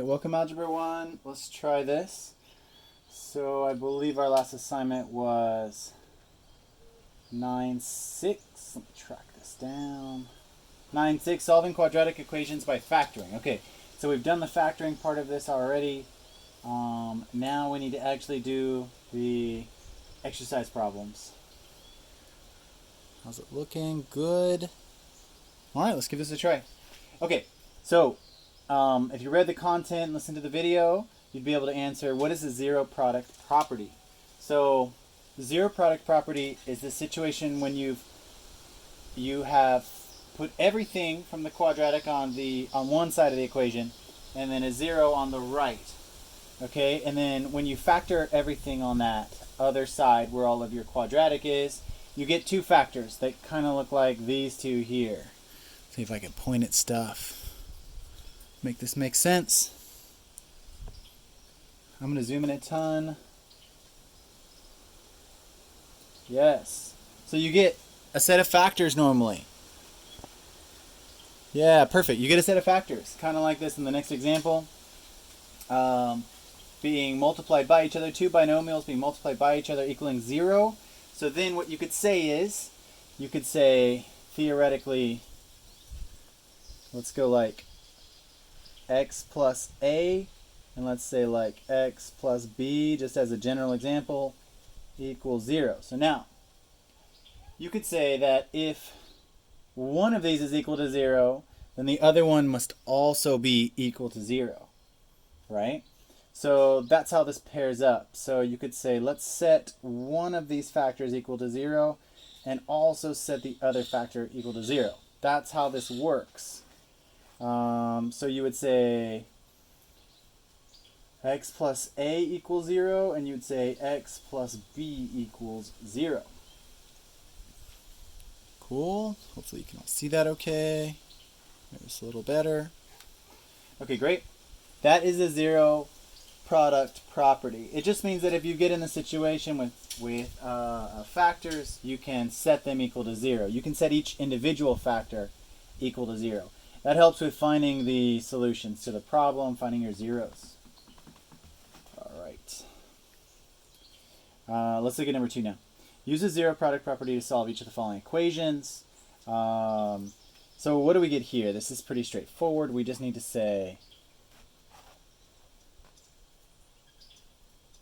right, welcome Algebra 1. Let's try this. So I believe our last assignment was 9-6. Let me track this down. 9-6, solving quadratic equations by factoring. Okay, so we've done the factoring part of this already. Now we need to actually do the exercise problems. How's it looking? Good. All right, let's give this a try. Okay, so if you read the content and listened to the video, you'd be able to answer, what is the zero product property? So the zero product property is the situation when you have put everything from the quadratic on one side of the equation and then a zero on the right. Okay, and then when you factor everything on that other side where all of your quadratic is, you get two factors that kind of look like these two here. See if I can point at stuff. Make this make sense. I'm going to zoom in a ton. Yes. So you get a set of factors normally. Yeah, perfect. You get a set of factors, kind of like this in the next example. Being multiplied by each other, two binomials being multiplied by each other equaling 0. So then what you could say is, you could say theoretically, let's go like x plus a, and let's say like x plus b, just as a general example, equals 0. So now, you could say that if one of these is equal to 0, then the other one must also be equal to 0, right? So that's how this pairs up. So you could say, let's set one of these factors equal to 0, and also set the other factor equal to 0. That's how this works. So you would say x plus a equals 0, and you'd say x plus b equals 0. Cool. Hopefully you can all see that okay. Maybe it's a little better. Okay, great. That is a zero product property. It just means that if you get in a situation with factors, you can set them equal to 0. You can set each individual factor equal to 0. That helps with finding the solutions to the problem, finding your zeros. All right. Let's look at number 2 now. Use a zero product property to solve each of the following equations. So what do we get here? This is pretty straightforward. We just need to say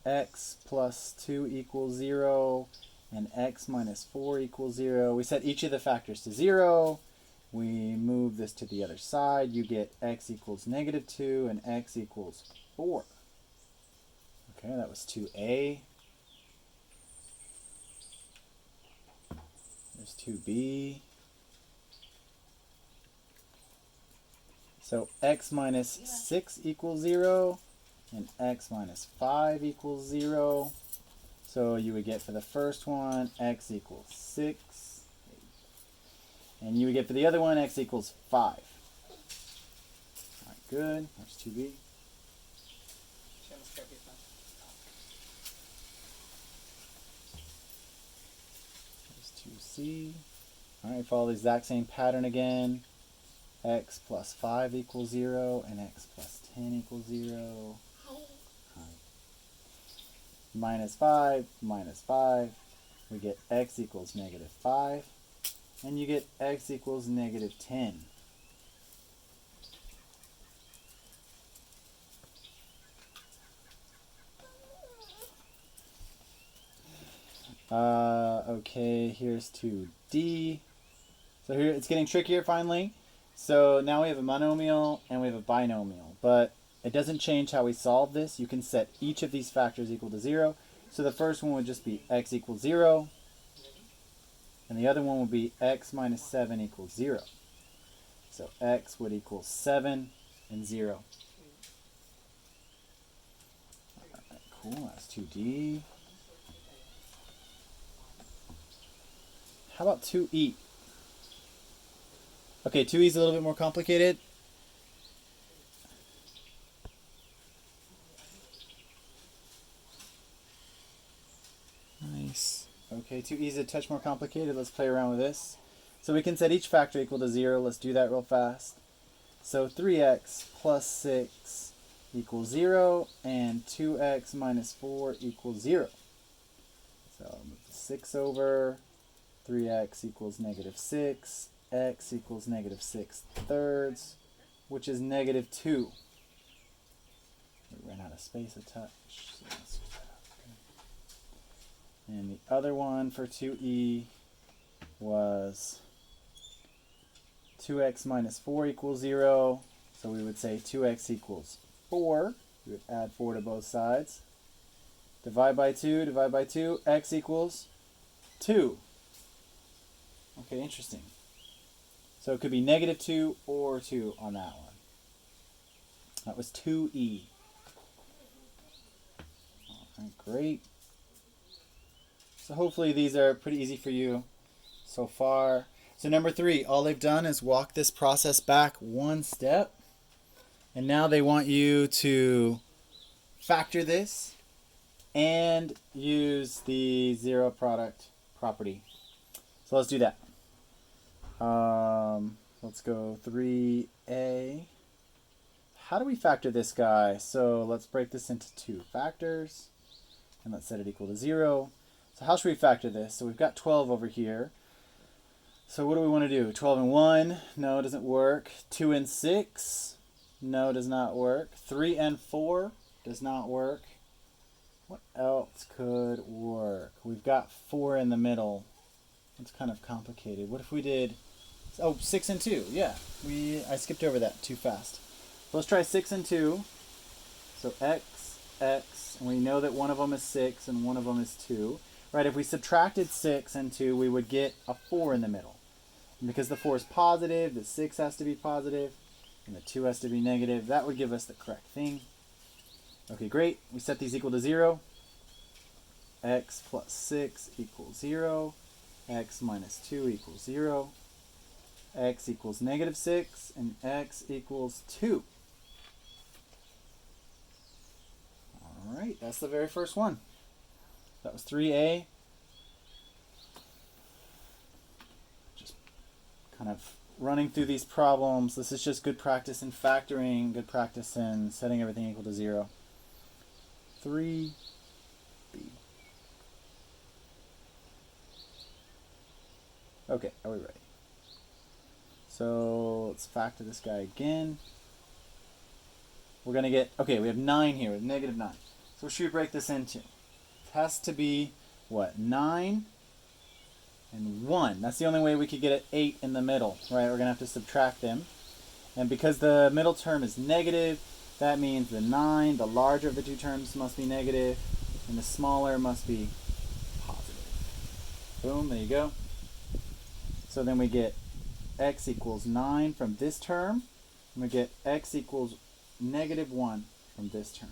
x plus 2 equals 0 and x minus 4 equals 0. We set each of the factors to 0. We move this to the other side. You get x equals negative 2 and x equals 4. Okay, that was 2a. There's 2b. So x minus 6 equals 0 and x minus 5 equals 0. So you would get for the first one, x equals 6. And you would get for the other one, x equals 5. All right, good. There's 2b. There's 2c. All right, follow the exact same pattern again. X plus 5 equals 0 and x plus 10 equals 0. Minus 5, minus 5. We get x equals negative 5. And you get x equals negative 10. Okay, here's 2d. So here it's getting trickier finally. So now we have a monomial and we have a binomial, but it doesn't change how we solve this. You can set each of these factors equal to 0. So the first one would just be x equals 0. And the other one would be x minus 7 equals 0. So x would equal 7 and 0. All right, cool, that's 2d. How about 2e? Okay, 2e is a little bit more complicated. Nice. Okay, 2e is a touch more complicated. Let's play around with this. So we can set each factor equal to 0. Let's do that real fast. So 3x plus 6 equals 0, and 2x minus 4 equals 0. So move the 6 over, 3x equals negative 6, x equals negative 6 thirds, which is negative 2. We ran out of space a touch. So let's use that up. Okay. And the other one for 2e was 2x minus 4 equals 0. So we would say 2x equals 4. We would add 4 to both sides. Divide by 2, x equals 2. Okay, interesting. So it could be negative 2 or 2 on that one. That was 2e. All right, great. So hopefully these are pretty easy for you so far. So number 3, all they've done is walk this process back one step. And now they want you to factor this and use the zero product property. So let's do that. Let's go 3a. How do we factor this guy? So let's break this into 2 factors. And let's set it equal to 0. So how should we factor this? So we've got 12 over here. So what do we want to do? 12 and 1? No, it doesn't work. 2 and 6? No, does not work. 3 and 4? Does not work. What else could work? We've got 4 in the middle. It's kind of complicated. What if we did... Oh, 6 and 2. Yeah, I skipped over that too fast. So let's try 6 and 2. So x, and we know that one of them is 6 and one of them is 2. Right, if we subtracted 6 and 2, we would get a 4 in the middle. And because the 4 is positive, the 6 has to be positive, and the 2 has to be negative. That would give us the correct thing. Okay, great. We set these equal to 0. X plus 6 equals 0. X minus 2 equals 0. X equals negative 6, and x equals 2. All right, that's the very first one. That was 3a. Just kind of running through these problems. This is just good practice in factoring, good practice in setting everything equal to 0. 3b. Okay, are we ready? So let's factor this guy again. We're going to get, okay, we have 9 here, with negative 9. So what should we break this into? It has to be, what, 9 and 1. That's the only way we could get an 8 in the middle, right? We're going to have to subtract them. And because the middle term is negative, that means the 9, the larger of the two terms, must be negative, and the smaller must be positive. Boom, there you go. So then we get x equals 9 from this term, and we get x equals negative 1 from this term.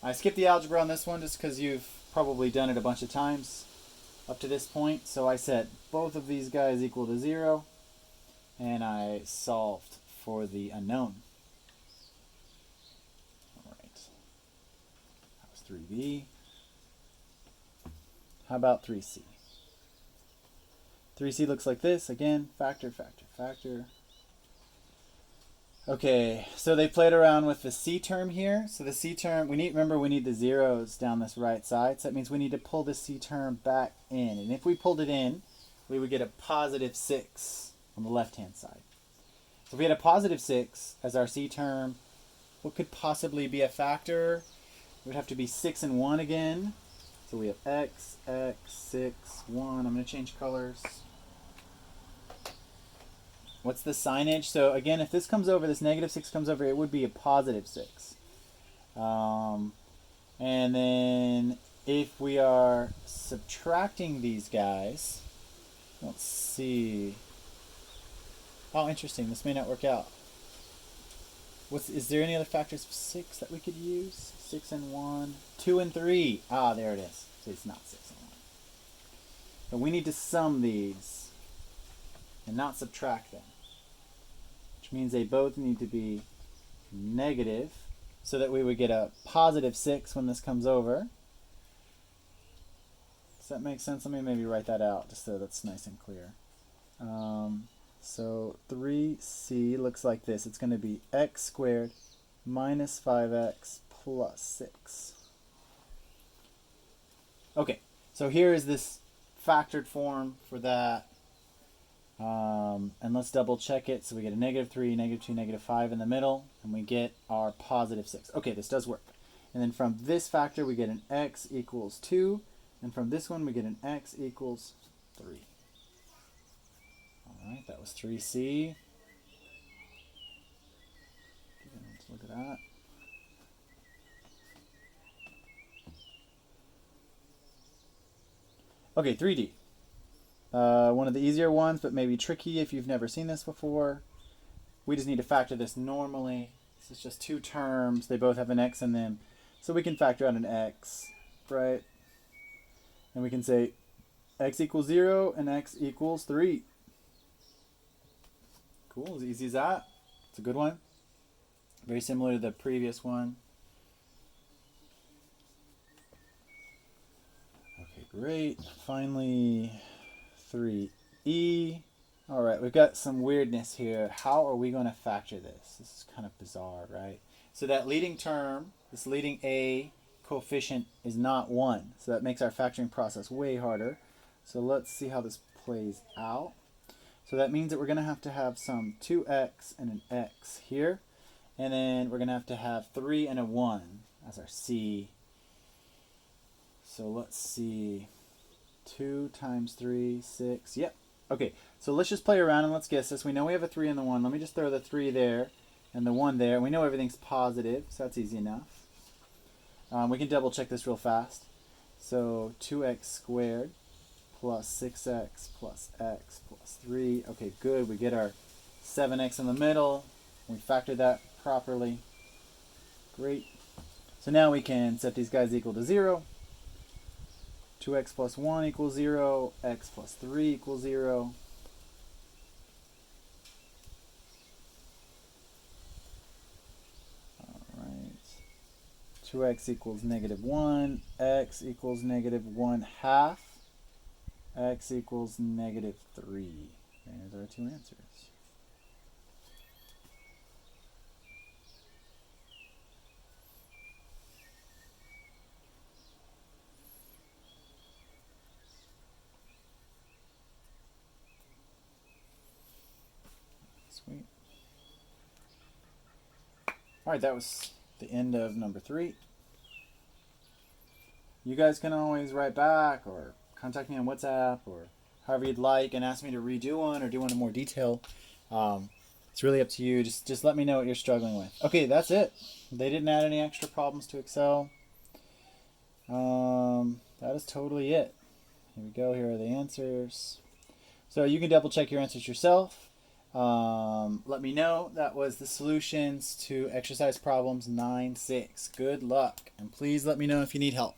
I skipped the algebra on this one just because you've probably done it a bunch of times up to this point. So I set both of these guys equal to 0, and I solved for the unknown. All right, that was 3b. How about 3c? 3c looks like this. Again, factor, factor, factor. Okay, so they played around with the c term here. So the c term, remember we need the zeros down this right side. So that means we need to pull the c term back in. And if we pulled it in, we would get a positive 6 on the left-hand side. So if we had a positive 6 as our c term, what could possibly be a factor? It would have to be 6 and 1 again. So we have x, 6, 1. I'm going to change colors. What's the signage? So again, if this comes over, this negative 6 comes over, it would be a positive 6. And then if we are subtracting these guys, let's see. Oh, interesting. This may not work out. Is there any other factors of 6 that we could use? 6 and 1. 2 and 3. Ah, there it is. So it's not 6 and 1. But we need to sum these and not subtract them, which means they both need to be negative so that we would get a positive 6 when this comes over. Does that make sense? Let me maybe write that out just so that's nice and clear. So 3c looks like this. It's going to be x squared minus 5x plus 6. Okay, so here is this factored form for that. And let's double check it. So we get a negative 3, negative 2, negative 5 in the middle, and we get our positive 6. Okay, this does work. And then from this factor, we get an x equals 2. And from this one, we get an x equals 3. All right, that was 3c. Let's look at that. Okay, 3D. One of the easier ones, but maybe tricky if you've never seen this before. We just need to factor this normally. This is just two terms. They both have an x in them. So we can factor out an x, right? And we can say x equals 0 and x equals 3. Cool, as easy as that. It's a good one. Very similar to the previous one. Okay, great. Finally, 3e. All right, we've got some weirdness here. How are we going to factor this? This is kind of bizarre, right? So that leading term, this leading a coefficient is not 1. So that makes our factoring process way harder. So let's see how this plays out. So that means that we're going to have some 2x and an x here. And then we're going to have 3 and a 1 as our c. So let's see. 2 times 3, 6. Yep. Okay, so let's just play around and let's guess this. We know we have a 3 and the 1. Let me just throw the 3 there and the 1 there. We know everything's positive, so that's easy enough. We can double check this real fast. So 2x squared plus 6x plus x plus 3. Okay, good. We get our 7x in the middle. We factored that properly. Great. So now we can set these guys equal to 0. 2x plus 1 equals 0. X plus 3 equals 0. All right. 2x equals negative 1. X equals negative 1/2. X equals negative 3. There's our two answers. Sweet. All right, that was the end of number 3. You guys can always write back or contact me on WhatsApp or however you'd like and ask me to redo one or do one in more detail. It's really up to you. Just let me know what you're struggling with. Okay, that's it. They didn't add any extra problems to Excel. That is totally it. Here we go. Here are the answers. So you can double check your answers yourself. Let me know. That was the solutions to exercise problems 9-6. Good luck. And please let me know if you need help.